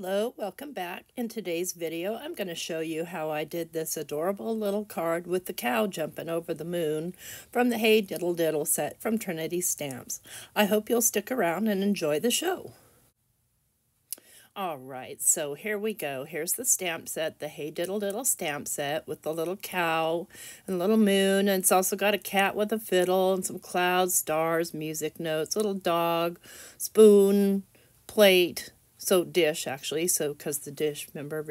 Hello, welcome back. In today's video, I'm going to show you how I did this adorable little card with the cow jumping over the moon from the Hey Diddle Diddle set from Trinity Stamps. I hope you'll stick around and enjoy the show. All right, so here we go. Here's the stamp set, the Hey Diddle Diddle stamp set with the little cow and little moon. And it's also got a cat with a fiddle and some clouds, stars, music notes, little dog, spoon, plate. So dish, actually, because the dish, remember,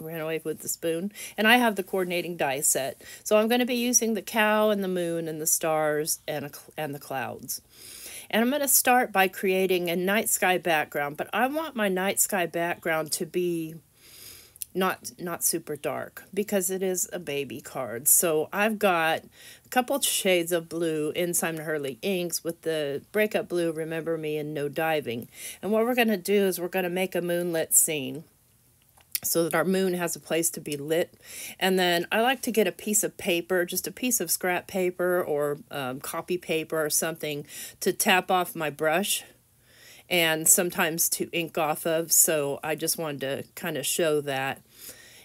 ran away with the spoon. And I have the coordinating die set. So I'm going to be using the cow and the moon and the stars and the clouds. And I'm going to start by creating a night sky background. But I want my night sky background to be not super dark because it is a baby card. So I've got a couple shades of blue in Simon Hurley inks with the Breakup Blue, Remember Me, and No Diving. And what we're going to do is we're going to make a moonlit scene so that our moon has a place to be lit. And then I like to get a piece of paper, just a piece of scrap paper or copy paper or something to tap off my brush and sometimes to ink off of, so I just wanted to kind of show that.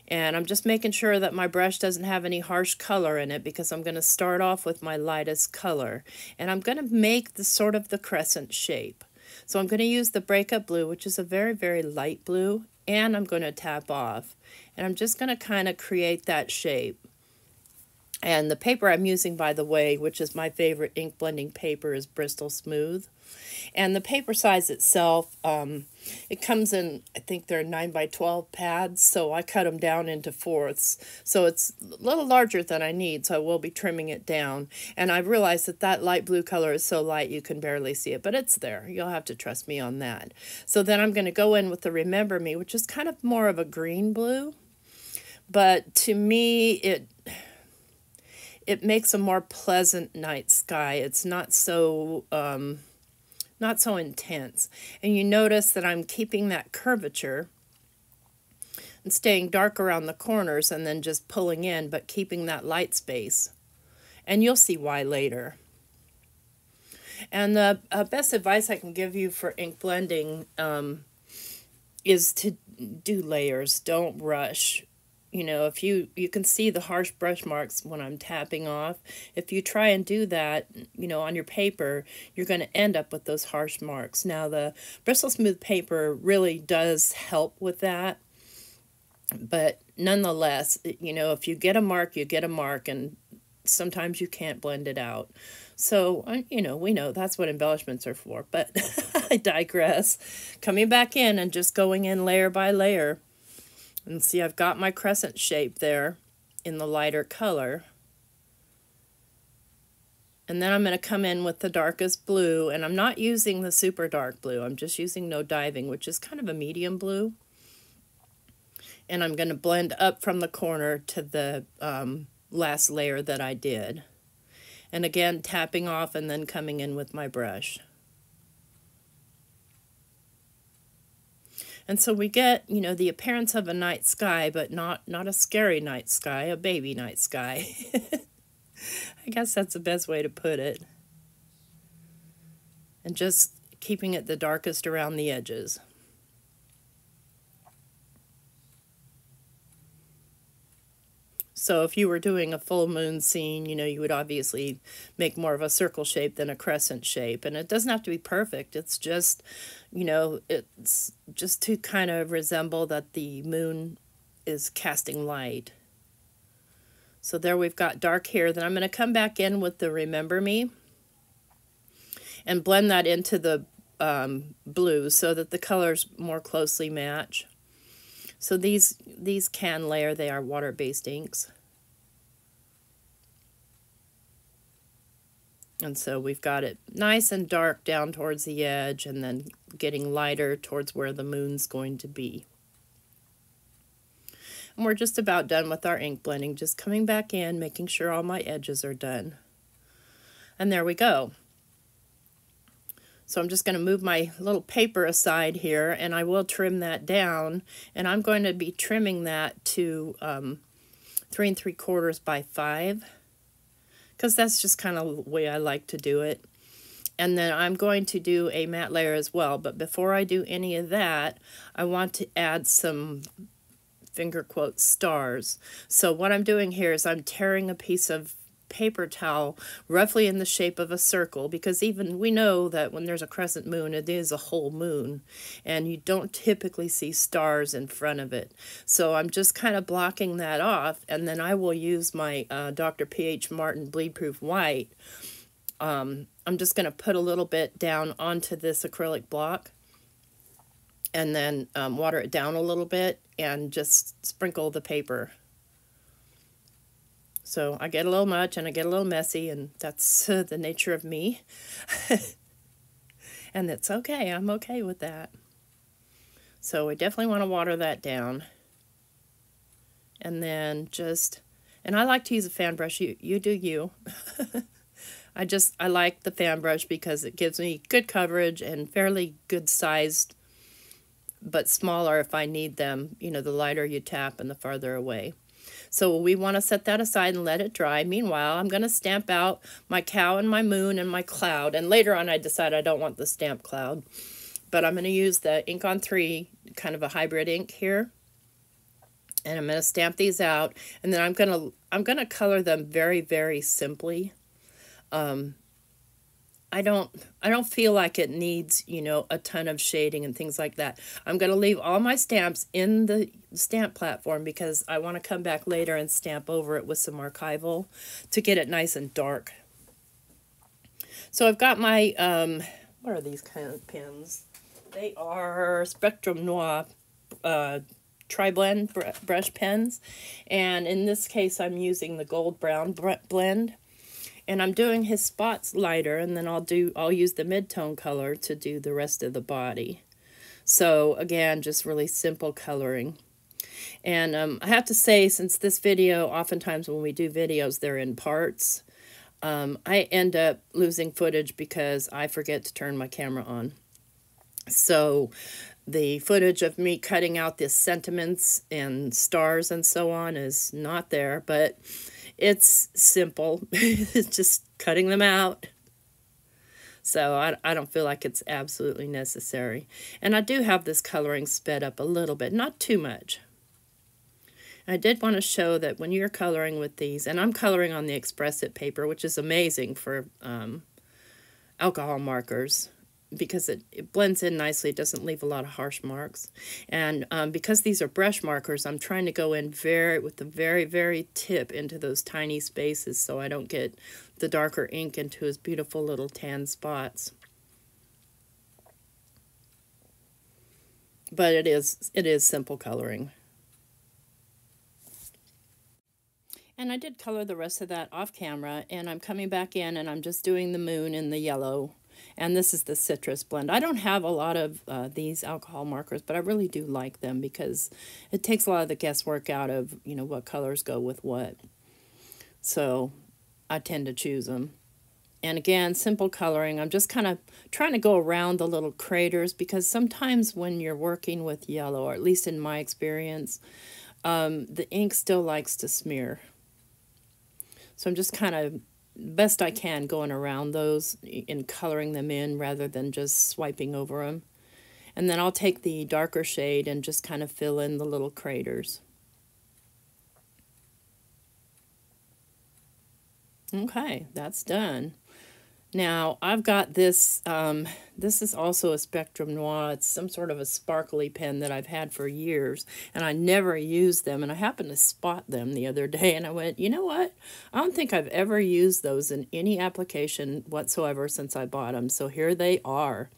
And I'm just making sure that my brush doesn't have any harsh color in it because I'm going to start off with my lightest color. And I'm going to make the sort of the crescent shape. So I'm going to use the Breakup Blue, which is a very, very light blue, and I'm going to tap off. And I'm just going to kind of create that shape. And the paper I'm using, by the way, which is my favorite ink blending paper, is Bristol Smooth. And the paper size itself, it comes in, I think they're 9x12 pads, so I cut them down into fourths. So it's a little larger than I need, so I will be trimming it down. And I realize that that light blue color is so light you can barely see it, but it's there. You'll have to trust me on that. So then I'm going to go in with the Remember Me, which is kind of more of a green blue. But to me, it makes a more pleasant night sky. It's not so intense. And you notice that I'm keeping that curvature and staying dark around the corners and then just pulling in, but keeping that light space. And you'll see why later. And the best advice I can give you for ink blending is to do layers. Don't rush. You know, if you can see the harsh brush marks when I'm tapping off. If you try and do that, you know, on your paper, you're going to end up with those harsh marks. Now, the Bristol Smooth paper really does help with that. But nonetheless, you know, if you get a mark, you get a mark, and sometimes you can't blend it out. So, you know, we know that's what embellishments are for. But I digress. Coming back in and just going in layer by layer. And see, I've got my crescent shape there in the lighter color. And then I'm going to come in with the darkest blue, and I'm not using the super dark blue. I'm just using No Diving, which is kind of a medium blue. And I'm going to blend up from the corner to the last layer that I did. And again, tapping off and then coming in with my brush. And so we get, you know, the appearance of a night sky, but not a scary night sky, a baby night sky. I guess that's the best way to put it. And just keeping it the darkest around the edges. So if you were doing a full moon scene, you know, you would obviously make more of a circle shape than a crescent shape. And it doesn't have to be perfect. It's just, you know, it's just to kind of resemble that the moon is casting light. So there we've got dark here. Then I'm going to come back in with the Remember Me and blend that into the blue so that the colors more closely match. So these can layer, they are water-based inks. And so we've got it nice and dark down towards the edge and then getting lighter towards where the moon's going to be. And we're just about done with our ink blending, just coming back in, making sure all my edges are done. And there we go. So I'm just going to move my little paper aside here, and I will trim that down. And I'm going to be trimming that to 3 3/4 by 5, because that's just kind of the way I like to do it. And then I'm going to do a matte layer as well. But before I do any of that, I want to add some finger quote stars. So what I'm doing here is I'm tearing a piece of paper towel roughly in the shape of a circle, because even we know that when there's a crescent moon, it is a whole moon, and you don't typically see stars in front of it. So I'm just kind of blocking that off, and then I will use my Dr. P.H. Martin Bleed Proof White. I'm just going to put a little bit down onto this acrylic block, and then water it down a little bit and just sprinkle the paper. So I get a little much and I get a little messy, and that's the nature of me. And it's okay. I'm okay with that. So we definitely want to water that down. And then and I like to use a fan brush. You do you. I like the fan brush because it gives me good coverage and fairly good sized, but smaller if I need them. You know, the lighter you tap and the farther away. So we want to set that aside and let it dry. Meanwhile, I'm going to stamp out my cow and my moon and my cloud. And later on I decide I don't want the stamp cloud. But I'm going to use the ink on 3, kind of a hybrid ink here. And I'm going to stamp these out. And then I'm going to color them very, very simply. I don't feel like it needs, you know, a ton of shading and things like that. I'm going to leave all my stamps in the stamp platform because I want to come back later and stamp over it with some archival to get it nice and dark. So I've got my, what are these kind of pens? They are Spectrum Noir Tri-Blend brush pens. And in this case, I'm using the Gold Brown blend. And I'm doing his spots lighter, and then I'll use the mid-tone color to do the rest of the body. So again, just really simple coloring. And I have to say, since this video, oftentimes when we do videos, they're in parts, I end up losing footage because I forget to turn my camera on. So the footage of me cutting out the sentiments and stars and so on is not there, but it's simple. It's just cutting them out. So I don't feel like it's absolutely necessary. And I do have this coloring sped up a little bit, not too much. I did want to show that when you're coloring with these, and I'm coloring on the Express It paper, which is amazing for alcohol markers, because it blends in nicely. It doesn't leave a lot of harsh marks. And because these are brush markers, I'm trying to go in with the very, very tip into those tiny spaces so I don't get the darker ink into his beautiful little tan spots. But it is simple coloring. And I did color the rest of that off camera, and I'm coming back in and I'm just doing the moon in the yellow. And this is the citrus blend. I don't have a lot of these alcohol markers, but I really do like them because it takes a lot of the guesswork out of, you know, what colors go with what. So I tend to choose them. And again, simple coloring. I'm just kind of trying to go around the little craters because sometimes when you're working with yellow, or at least in my experience, the ink still likes to smear. So I'm just kind of best I can going around those and coloring them in rather than just swiping over them. And then I'll take the darker shade and just kind of fill in the little craters. Okay, that's done. Now I've got this, this is also a Spectrum Noir. It's some sort of a sparkly pen that I've had for years, and I never used them, and I happened to spot them the other day, and I went, you know what? I don't think I've ever used those in any application whatsoever since I bought them, so here they are.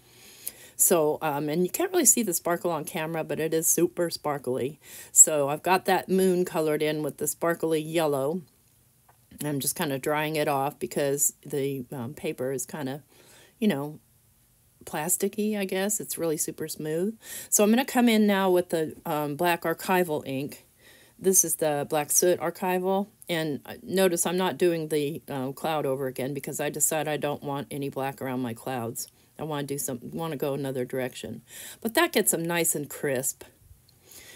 So, and you can't really see the sparkle on camera, but it is super sparkly. So I've got that moon colored in with the sparkly yellow. I'm just kind of drying it off because the paper is kind of, you know, plasticky, I guess. It's really super smooth. So I'm going to come in now with the black archival ink. This is the Black Soot Archival. And notice I'm not doing the cloud over again because I decided I don't want any black around my clouds. I want to want to go another direction. But that gets them nice and crisp.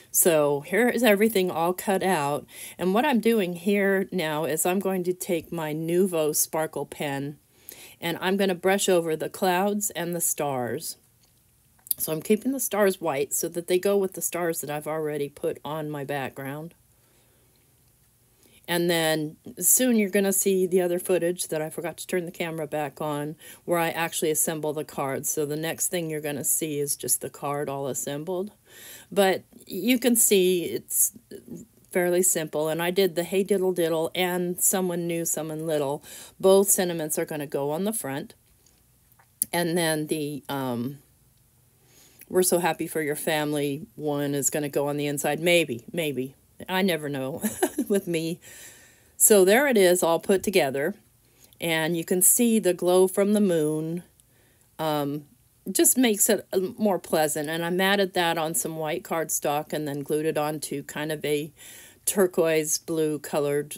So here is everything all cut out. And what I'm doing here now is I'm going to take my Nuvo Sparkle pen And I'm going to brush over the clouds and the stars. So I'm keeping the stars white so that they go with the stars that I've already put on my background. And then soon you're going to see the other footage that I forgot to turn the camera back on, where I actually assemble the cards. So the next thing you're going to see is just the card all assembled. But you can see it's fairly simple. And I did the Hey Diddle Diddle and Someone New, Someone Little. Both sentiments are going to go on the front. And then the We're So Happy for Your Family one is going to go on the inside. Maybe. I never know with me. So there it is, all put together. And you can see the glow from the moon. Just makes it more pleasant. And I matted that on some white cardstock and then glued it onto kind of a turquoise blue colored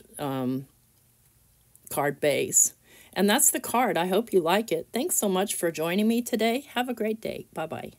card base. And that's the card. I hope you like it. Thanks so much for joining me today. Have a great day. Bye-bye.